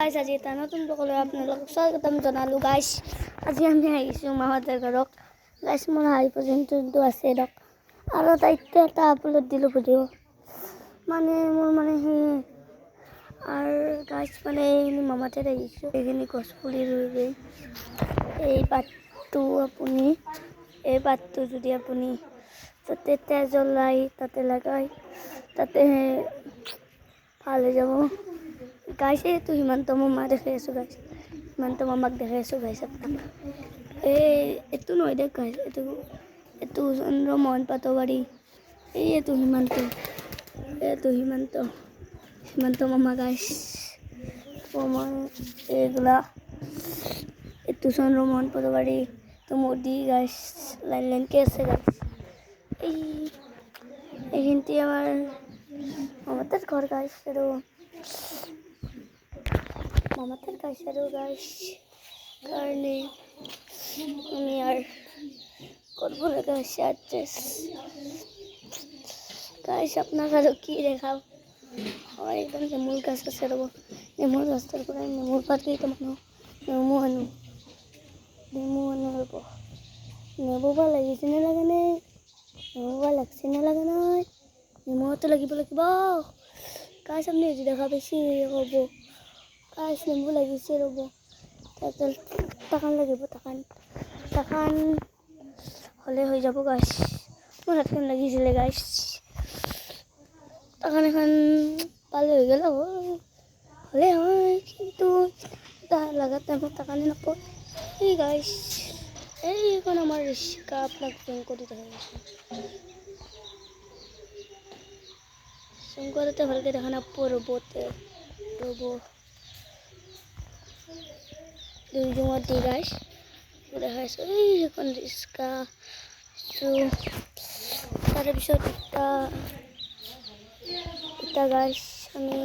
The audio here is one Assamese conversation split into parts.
গাইছ আজি এটা নতুন ব্লগলৈ আপোনালোকক স্বাগতম জনালোঁ গাইছ। আজি আমি আহিছোঁ মাহঁতৰ ঘৰত। গাইছ মোৰ হাঁহি পৰ্যন্তটো আছে ধৰক আৰু তাইতে এটা আপলোড দিলোঁ ভিডিঅ' মানে মোৰ মানে সেই আৰু গাইছ মানে এইখিনি মামাতে আহিছোঁ। এইখিনি গছ পুলি ৰুইবে এই পাতটো যদি আপুনি তাতে তেজ ওলাই তাতে লগাই তাতে ভাল হৈ যাব গাইছ। এইটো হিমন্ত মামা দেখাই আছোঁ গাইছ, হিমন্ত মামাক দেখাই আছোঁ গাইছ আপোনাক। এইটো নহয় দে গাইছ, এইটো চন্দ্ৰমোহন পাটোৱাৰী, এইটো হিমন্ত মামা গাইছ। এইগুলা এইটো চন্দ্ৰমোহন পাটোৱাৰী, এইটো মোদী গাইছ, লাইনকে আছে গাইছ। এইখিনিতে আমাৰ মামাতৰ ঘৰ গাইছ আৰু মামাদের কাছেরও গাইছ কারণে আমি আর করবো না গাইছ অ্যাড্রেস গাইছ আপনার আরও কী দেখাও। আমার এখানে নেমুর গাছ আছে রব, নেমুর গাছটার করে নেমুর পাতি তো মানুষ নেমু আনো রব। নেমু বা লাগিছে না লাগে নাই, নেমু বা লাগছে না লাগে নাই, নেমুতো লাগিব গাইছ। আপনি যদি দেখা বেশি কব গাইছ নেমু লাগিছে ৰ'ব, টাকান লাগিব, টাকান হ'লে হৈ যাব গাইছ। মোৰ হাতখন লাগিছিলে গাইছ, টাকান এখন পালে হৈ গ'ল হ'লে হয়, কিন্তু লাগাত টাইমত টাকানে নাপাওঁ এই গাইছ। এইখন আমাৰ ৰিক্সা আপোনাক জুম কৰি দেখাই আছোঁ, জুম কৰোঁতে ভালকৈ দেখা নাপাব ৰ'ব দুই জুমত দি গাইছ দেখাইছোঁ। এইখন ৰিক্সা তাৰপিছত এটা গাইছ আমি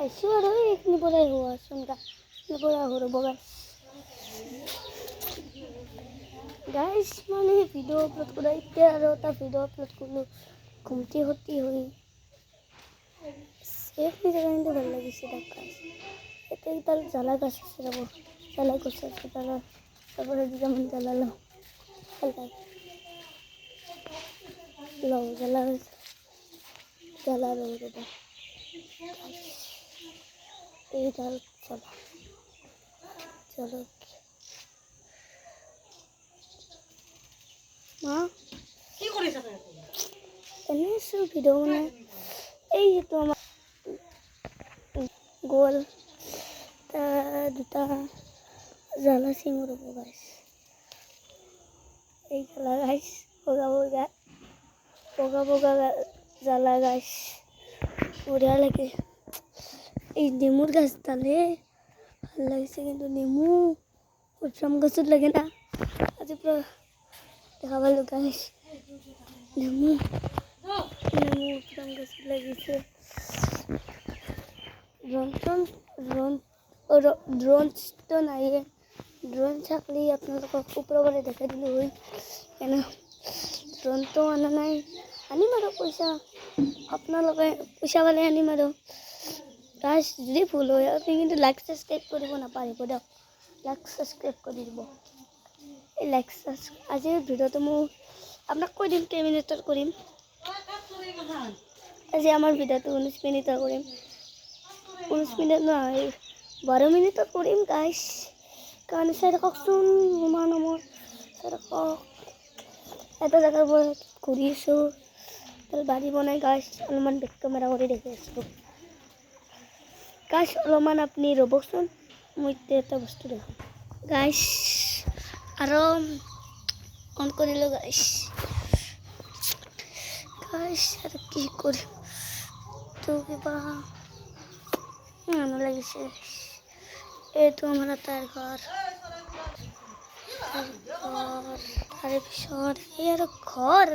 আহিছোঁ আৰু এইখিনি পৰাই হোৱাচোন পৰা ৰ'ব গাইছ। মানে ভিডিঅ' আপলোড কৰা এতিয়া আৰু এটা ভিডিঅ' আপলোড কৰিলোঁ ঘুমটি সতি হৈ এইখিনি জেগা কিন্তু ভাল লাগিছে তাক গাইছ। এতিয়া তাৰ জ্বালা গাছ আছে ৰ'ব, জ্বালা গছ আছে তাৰপৰা দুটামান জ্বালা লওঁ জ্বালা ৰ'ব এইডাল মা কি কৰিছা এনেই আছোঁ ভিডিঅ' বনাই। এইটো আমাৰ গ'ল দুটা জ্বালা চিঙো ৰ'ব গাইছ। এই জ্বালা গাইছ বগা জ্বালা গাইছ বঢ়িয়া লাগে। এই নেমুৰ গাছডালে ভাল লাগিছে, কিন্তু নেমু উৎসাম গছত লাগে না। আজি পৰা দেখা পালোঁ গাইছ নেমু উৎসাম গছত লাগিছে। ড্ৰোনটো নাইয়ে, ড্ৰোন থাকলে আপোনালোকক ওপৰৰ পৰা দেখাই দিলোঁ হয়, এনে ড্ৰোনটো অনা নাই। আনিম আৰু আপোনালোকে পইচা পালে আনিম আৰু গাইছ। যদি ভুল হয় আপুনি কিন্তু লাইক ছাবস্ক্ৰাইব কৰিব নাপাহৰিব দিয়ক, লাইক ছাবস্ক্ৰাইব কৰি দিব। এই আজিৰ ভিডিঅ'টো মই আপোনাক কৈ দিম কেইমিনিটত কৰিম। আজি আমাৰ ভিডিঅ'টো 19 মিনিটৰ কৰিম, 19 মিনিট নহয় 12 মিনিটত কৰিম গাইছ। কাৰণে চাই থাককচোন মোৰ চাই থাকক। এটা জেগাৰ পৰা ঘূৰি আছোঁ, বাৰী বনাই গাইছ। অলপমান বেক কেমেৰা কৰি দেখি আছোঁ গাইছ, অলপমান আপুনি ৰ'বচোন, মই এতিয়া এটা বস্তু দেখাম গাইছ। আৰু অন কৰিলোঁ গাইছ আৰু কি কৰিম তো কিবা মানুহ লাগিছে। এইটো আমাৰ তাৰ ঘৰ, তাৰপিছত এই আৰু ঘৰ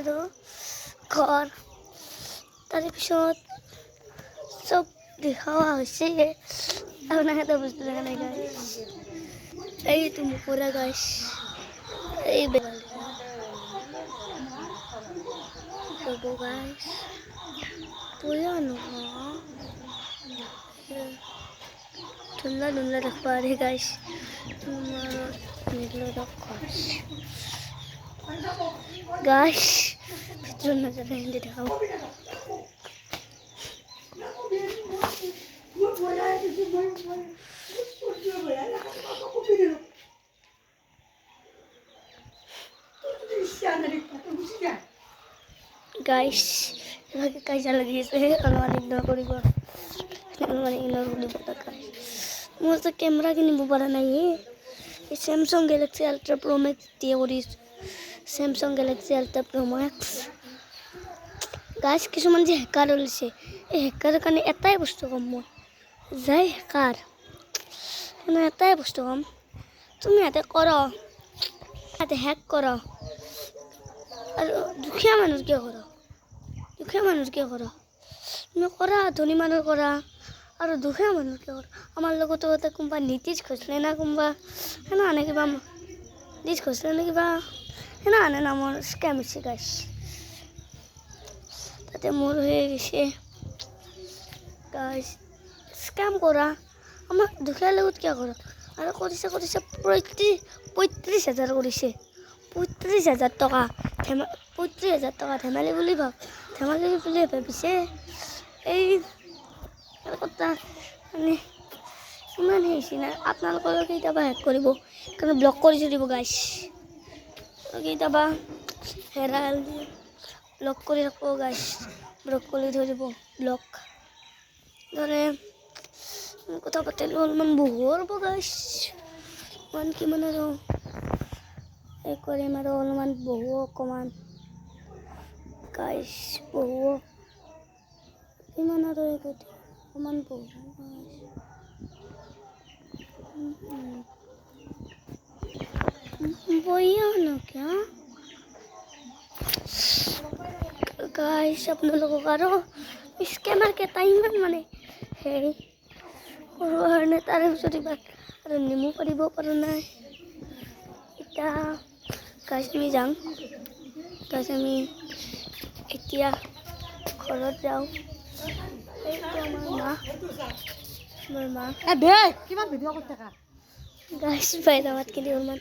তাৰপিছত চব দেখাৱা হৈছে। আপোনাক এটা বস্তু দেখা নাই গাইছ, এইটো মুকুৰা গাইছ, এই হ'ব গাইছ বয়ানো ধুন্দলা ধুন্দলা দেখবা আরে গাইছ তোমার নিলো গাইছ গাইছ ভিতর না যাবে হিন্দি দেখাও গাইস এভাবে কাজা লাগিয়েছে অনুমান ইগনোর করিব অনুমান ইগনোর করিব মোৰ তো কেমেৰা কিনিব পৰা নাই এই Samsung Galaxy Ultra Pro Max দিয়ে কৰিস Samsung Galaxy Ultra Pro Max guys কিছুমান যে হেকাৰ ওলাইছে এই হেকাৰৰ কাৰণে এটাই বস্তু কম মই যাই হেকাৰ মানে এটাই বস্তু কম তুমি হাতে কৰ হাতে হেক কৰ আৰু দুখীয়া মানুহ কিয় কৰ দুখীয়া মানুহ কিয় কৰ তুমি কৰা ধনী মানুহ কৰা আৰু দুখীয়া মানুহ কিয় কৰ আমাৰ লগতো এটা কোনোবা নীতিশ ঘোষলে না কোনোবা সেনা আনে কিবা নীতিশ ঘোষলে নে কিবা সেনা আনে নামৰ স্কেম হৈছে গাইছ তাতে মোৰ হৈ গৈছে গাইছ স্কেম কৰা আমাৰ দুখীয়াৰ লগত কিয় কৰ আৰু কৰিছে 35,000 কৰিছে 35,000 টকা 35,000 টকা ধেমালি বুলি ভাবিছে এই কথা মানে ইমান হৈছে না আপোনালোকৰ কেতিয়াবা হেক কৰিব কাৰণ ব্লক কৰি থৈ দিব গাইছ কেতিয়াবা হেৰাল ব্লক কৰি ৰাখিব গাইছ ব্লক কৰি থৈ দিব ব্লক ধৰে কথা পাতিলোঁ অলপমান বহুৰ হ'ব গাইছ ইমান কিমান আৰু এই কৰিম আৰু অলপমান বহু অকণমান গাইছ বহু ইমান আৰু অকণমান বহু বয়ানো কিয় গাইছ আপোনালোকক আৰু স্কেমাৰ কেইটা ইমান মানে হেৰি সৰু কাৰণে তাৰে পিছত ইমান আৰু নেমু পাৰিব পৰা নাই এতিয়া গাইছ আমি যাম গাইছ আমি এতিয়া ঘৰত যাওঁ এইটো আমাৰ মা কিমান ভিডিঅ' কৰি থাকা গাইছ বাইদেউ মাত কিনি অলপমান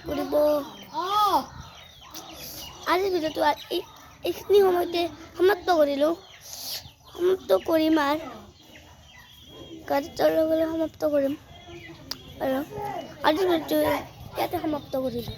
কৰিব আজিৰ ভিডিঅ'টো এইখিনি সময়তে সমাপ্ত কৰিলোঁ সমাপ্ত কৰিম আৰু গাড়ীত লগে সমাপ্ত কৰিম আৰু আজিৰ ভিডিঅ'টো ইয়াতে সমাপ্ত কৰিলোঁ